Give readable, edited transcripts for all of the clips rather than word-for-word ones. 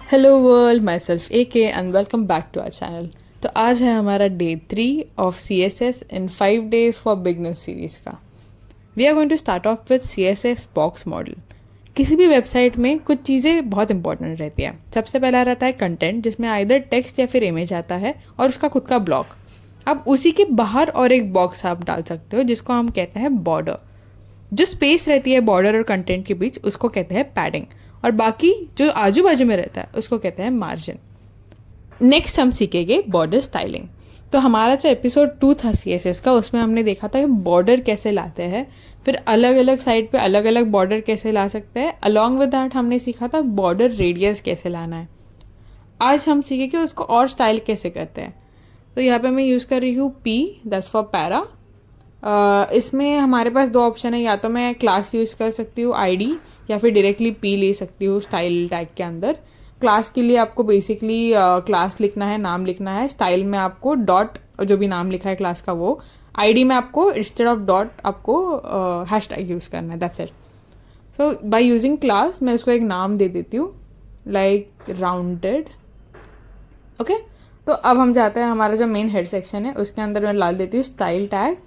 Hello world, myself AK and welcome back to our channel. तो आज है हमारा day 3 of CSS in 5 days for beginners series का। We are going to start off with CSS box model. किसी भी website में कुछ चीज़ें बहुत इंपॉर्टेंट रहती है। सबसे पहला रहता है कंटेंट, जिसमें आइदर टेक्स्ट या फिर इमेज आता है और उसका खुद का ब्लॉक। अब उसी के बाहर और एक बॉक्स आप डाल सकते हो जिसको हम कहते हैं बॉर्डर। जो स्पेस रहती है बॉर्डर और कंटेंट के बीच उसको कहते हैं पैडिंग, और बाकी जो आजू बाजू में रहता है उसको कहते हैं मार्जिन। नेक्स्ट हम सीखेंगे बॉर्डर स्टाइलिंग। तो हमारा जो एपिसोड 2 था CSS का, उसमें हमने देखा था कि बॉर्डर कैसे लाते हैं, फिर अलग अलग साइड पे अलग अलग बॉर्डर कैसे ला सकते हैं। अलॉन्ग विद दैट हमने सीखा था बॉर्डर रेडियस कैसे लाना है। आज हम सीखेंगे उसको और स्टाइल कैसे करते हैं। तो यहाँ पे मैं यूज़ कर रही हूँ P, दैट्स फॉर पैरा। इसमें हमारे पास दो ऑप्शन है, या तो मैं क्लास यूज़ कर सकती हूँ ID, या फिर डायरेक्टली P ले सकती हूँ स्टाइल टैग के अंदर। क्लास के लिए आपको बेसिकली क्लास लिखना है, नाम लिखना है। स्टाइल में आपको डॉट, जो भी नाम लिखा है क्लास का वो। ID में आपको इंस्टेड ऑफ डॉट आपको हैशटैग यूज़ करना है, that's it. So by using class मैं उसको एक नाम दे देती हूँ, लाइक राउंडेड। ओके, तो अब हम जाते हैं हमारा जो मेन हेड सेक्शन है उसके अंदर मैं डाल देती हूँ स्टाइल टैग।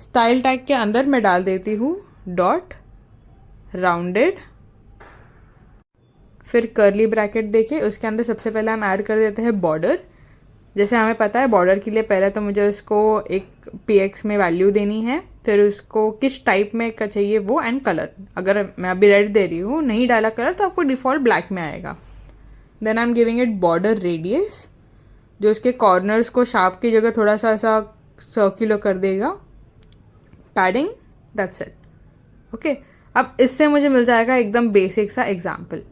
स्टाइल टैग के अंदर मैं डाल देती हूँ डॉट राउंडेड, फिर कर्ली ब्रैकेट देके उसके अंदर सबसे पहले हम ऐड कर देते हैं बॉर्डर। जैसे हमें पता है बॉर्डर के लिए पहले तो मुझे उसको एक px में वैल्यू देनी है, फिर उसको किस टाइप में का चाहिए वो, एंड कलर। अगर मैं अभी रेड दे रही हूँ, नहीं डाला कलर, तो आपको डिफ़ॉल्ट ब्लैक में आएगा। Then I am giving it border radius, जो उसके कॉर्नर्स को शार्प की जगह थोड़ा सा ऐसा सर्कुलर कर देगा। Padding, that's it. ओके, अब इससे मुझे मिल जाएगा एकदम बेसिक सा एग्जाम्पल।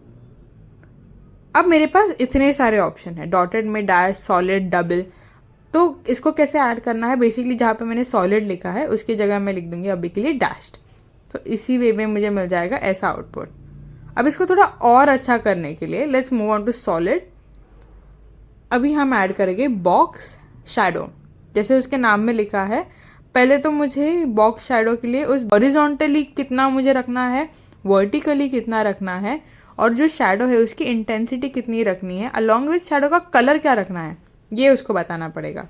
अब मेरे पास इतने सारे ऑप्शन है, डॉटेड में डैश, सॉलिड, डबल। तो इसको कैसे ऐड करना है, बेसिकली जहाँ पे मैंने सॉलिड लिखा है उसकी जगह मैं लिख दूंगी अभी के लिए डैश्ड। तो इसी वे में मुझे मिल जाएगा ऐसा आउटपुट। अब इसको थोड़ा और अच्छा करने के लिए let's move on to solid. अभी हम ऐड करेंगे बॉक्स शैडो, जैसे उसके नाम में लिखा है। पहले तो मुझे बॉक्स शैडो के लिए उस हॉरिजॉन्टली कितना मुझे रखना है, वर्टिकली कितना रखना है, और जो शैडो है उसकी इंटेंसिटी कितनी रखनी है, अलॉन्ग विथ शैडो का कलर क्या रखना है, ये उसको बताना पड़ेगा।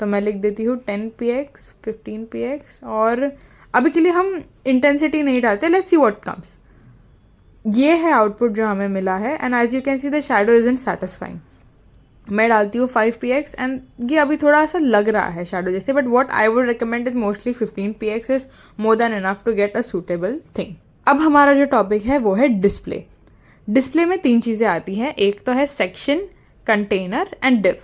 तो मैं लिख देती हूँ 10px, 15px, और अभी के लिए हम इंटेंसिटी नहीं डालते, लेट्स सी व्हाट कम्स। ये है आउटपुट जो हमें मिला है, and as you can see the shadow is in satisfying. मैं डालती हूँ 5px, एंड ये अभी थोड़ा सा लग रहा है शैडो जैसे, but what I would recommend is mostly 15px is more than enough to get a suitable thing. अब हमारा जो टॉपिक है वो है डिस्प्ले। डिस्प्ले में 3 चीज़ें आती हैं, एक तो है section, container and div.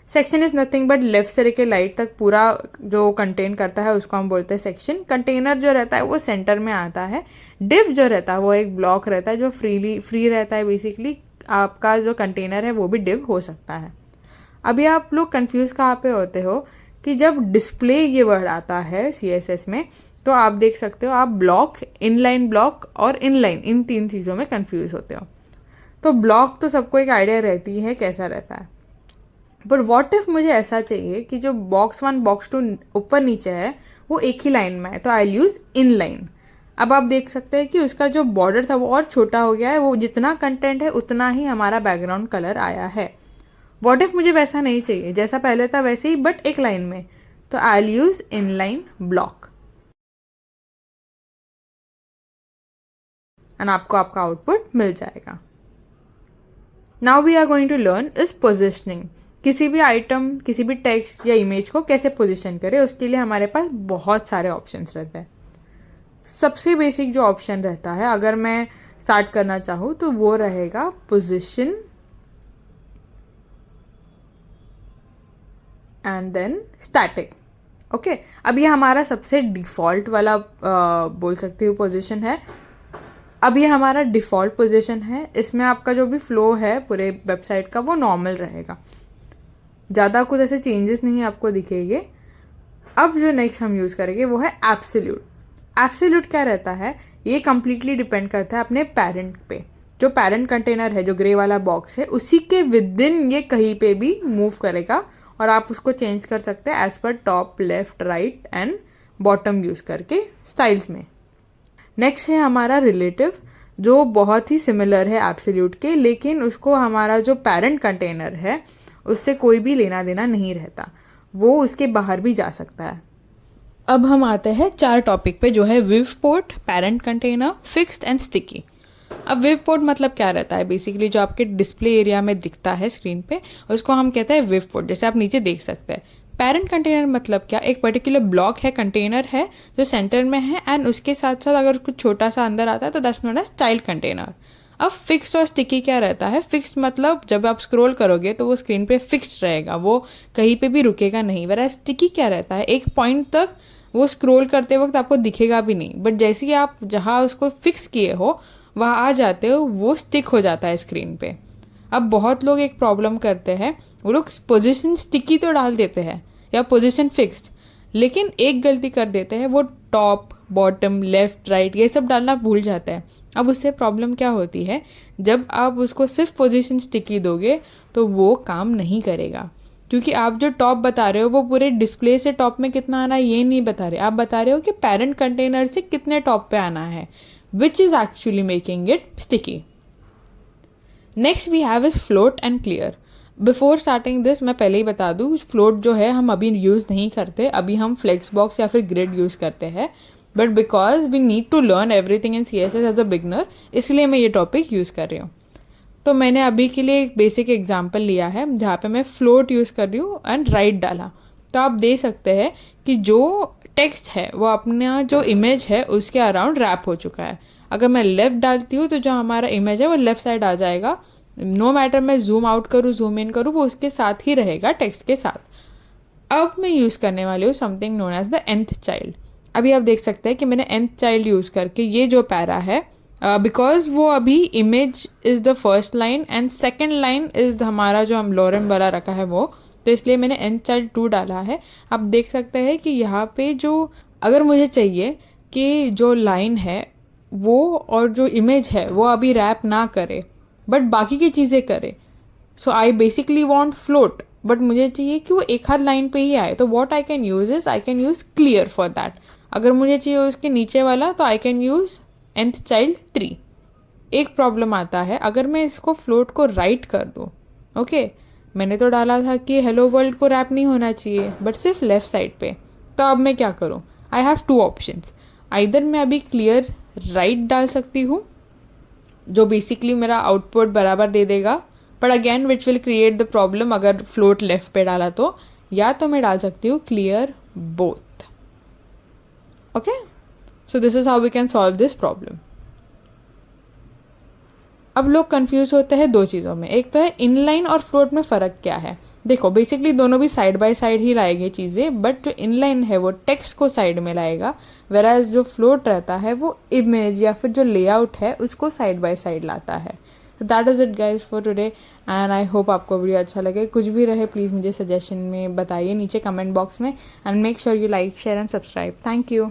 Section is nothing but left से लेकर राइट तक पूरा जो कंटेन करता है उसको हम बोलते हैं सेक्शन। कंटेनर जो रहता है वो सेंटर में आता है। डिव जो रहता है वो एक ब्लॉक रहता है जो फ्री रहता है। बेसिकली आपका जो कंटेनर है वो भी डिव हो सकता है। अभी आप लोग कंफ्यूज कहाँ पे होते हो कि जब डिस्प्ले ये वर्ड आता है CSS में, तो आप देख सकते हो आप ब्लॉक, इनलाइन ब्लॉक और इनलाइन, इन 3 चीज़ों में कंफ्यूज होते हो। तो ब्लॉक तो सबको एक आइडिया रहती है कैसा रहता है, बट व्हाट इफ मुझे ऐसा चाहिए कि जो बॉक्स 1 बॉक्स 2 ऊपर नीचे है वो एक ही लाइन में है, तो आई यूज़ इन लाइन। अब आप देख सकते हैं कि उसका जो बॉर्डर था वो और छोटा हो गया है, वो जितना कंटेंट है उतना ही हमारा बैकग्राउंड कलर आया है। व्हाट इफ मुझे वैसा नहीं चाहिए, जैसा पहले था वैसे ही बट एक लाइन में, तो I use inline block, and आपको आपका आउटपुट मिल जाएगा। Now we are going to learn is positioning. किसी भी आइटम, किसी भी टेक्स्ट या इमेज को कैसे पोजिशन करें, उसके लिए हमारे पास बहुत सारे ऑप्शंस रहते हैं। सबसे बेसिक जो ऑप्शन रहता है, अगर मैं स्टार्ट करना चाहूँ, तो वो रहेगा position and then static. Okay, अब ये हमारा सबसे डिफ़ॉल्ट वाला बोल सकती हूँ पोजिशन है। अब ये हमारा डिफ़ॉल्ट पोजीशन है, इसमें आपका जो भी फ्लो है पूरे वेबसाइट का वो नॉर्मल रहेगा, ज़्यादा कुछ ऐसे चेंजेस नहीं आपको दिखेंगे। अब जो नेक्स्ट हम यूज़ करेंगे वो है एब्सोल्यूट। एब्सोल्यूट क्या रहता है, ये कम्प्लीटली डिपेंड करता है अपने पेरेंट पे। जो पेरेंट कंटेनर है, जो ग्रे वाला बॉक्स है, उसी के विद इन ये कहीं पे भी मूव करेगा, और आप उसको चेंज कर सकते हैं as per top, left, right and bottom use करके स्टाइल्स में। नेक्स्ट है हमारा रिलेटिव। जो बहुत ही सिमिलर है एब्सोल्यूट के, लेकिन उसको हमारा जो पेरेंट कंटेनर है उससे कोई भी लेना देना नहीं रहता, वो उसके बाहर भी जा सकता है। अब हम आते हैं 4 टॉपिक पे, जो है viewport, parent container, fixed and sticky. अब विव पोर्ट मतलब क्या रहता है, बेसिकली जो आपके डिस्प्ले एरिया में दिखता है स्क्रीन पे उसको हम कहते हैं विव पोर्ट, जैसे आप नीचे देख सकते हैं। पेरेंट कंटेनर मतलब क्या, एक पर्टिकुलर ब्लॉक है, कंटेनर है जो सेंटर में है, एंड उसके साथ साथ अगर कुछ छोटा सा अंदर आता है तो that's known as child container. अब फिक्स्ड और स्टिकी क्या रहता है, फिक्स्ड मतलब जब आप स्क्रॉल करोगे तो वो स्क्रीन पे फिक्स्ड रहेगा, वो कहीं पे भी रुकेगा नहीं। वरना स्टिकी क्या रहता है, एक पॉइंट तक वो स्क्रॉल करते वक्त आपको दिखेगा भी नहीं, बट जैसे ही आप जहाँ उसको फिक्स किए हो वहाँ आ जाते हो, वो स्टिक हो जाता है स्क्रीन पे। अब बहुत लोग एक प्रॉब्लम करते हैं, वो लोग पोजीशन स्टिकी तो डाल देते हैं या पोजीशन फिक्स्ड, लेकिन एक गलती कर देते हैं, वो टॉप बॉटम लेफ्ट राइट ये सब डालना भूल जाते हैं। अब उससे प्रॉब्लम क्या होती है, जब आप उसको सिर्फ पोजीशन स्टिकी दोगे तो वो काम नहीं करेगा, क्योंकि आप जो टॉप बता रहे हो वो पूरे डिस्प्ले से टॉप में कितना आना है ये नहीं बता रहे, आप बता रहे हो कि पेरेंट कंटेनर से कितने टॉप पे आना है, which is actually making it sticky. Next we have is float and clear. Before starting this मैं पहले ही बता दूँ, float जो है हम अभी यूज़ नहीं करते, अभी हम flexbox या फिर grid यूज़ करते हैं, but because we need to learn everything in CSS as a beginner, इसलिए मैं ये टॉपिक यूज़ कर रही हूँ। तो मैंने अभी के लिए एक बेसिक एग्जाम्पल लिया है जहाँ पे मैं फ्लोट यूज़ कर रही हूँ एंड राइट डाला। तो आप देख सकते हैं कि जो टेक्स्ट है वो अपना जो इमेज है उसके अराउंड रैप हो चुका है। अगर मैं लेफ़्ट डालती हूँ तो जो हमारा इमेज है वो लेफ़्ट साइड आ जाएगा, नो मैटर मैं जूम आउट करूँ जूम इन करूँ, वो उसके साथ ही रहेगा टेक्स्ट के साथ। अब मैं यूज़ करने वाली हूँ something known as the nth child. अभी आप देख सकते हैं कि मैंने nth चाइल्ड यूज़ करके ये जो पैरा है, बिकॉज वो अभी image is the first line and second line is हमारा जो हम लॉरेम वाला रखा है वो, तो इसलिए मैंने nth चाइल्ड 2 डाला है। आप देख सकते हैं कि यहाँ पे जो अगर मुझे चाहिए कि जो लाइन है वो और जो इमेज है वो अभी रैप ना करे बट बाकी की चीज़ें करे, so I basically want float, but मुझे चाहिए कि वो एक हाथ लाइन पे ही आए, तो what I can use is I can use clear for that. अगर मुझे चाहिए उसके नीचे वाला तो I can use nth child 3। एक प्रॉब्लम आता है अगर मैं इसको फ्लोट को राइट कर दूँ, ओके मैंने तो डाला था कि हेलो वर्ल्ड को रैप नहीं होना चाहिए बट सिर्फ लेफ़्ट साइड पे, तो अब मैं क्या करूँ, आई हैव 2 ऑप्शंस। आइदर मैं अभी क्लियर राइट डाल सकती हूँ जो बेसिकली मेरा आउटपुट बराबर दे देगा, but again which will create the problem अगर फ्लोट लेफ्ट पे डाला तो, या तो मैं डाल सकती हूँ clear both. Okay, so this is how we can solve this problem. अब लोग कंफ्यूज होते हैं 2 चीज़ों में, एक तो है इनलाइन और फ्लोट में फ़र्क क्या है। देखो बेसिकली दोनों भी साइड बाय साइड ही लाएंगे चीज़ें, बट जो इनलाइन है वो टेक्स्ट को साइड में लाएगा, वेराज जो फ्लोट रहता है वो इमेज या फिर जो लेआउट है उसको साइड बाय साइड लाता है। तो that is it guys for today and I hope आपको वीडियो अच्छा लगे। कुछ भी रहे प्लीज़ मुझे सजेशन में बताइए नीचे कमेंट बॉक्स में, and make sure you like share and subscribe. Thank you.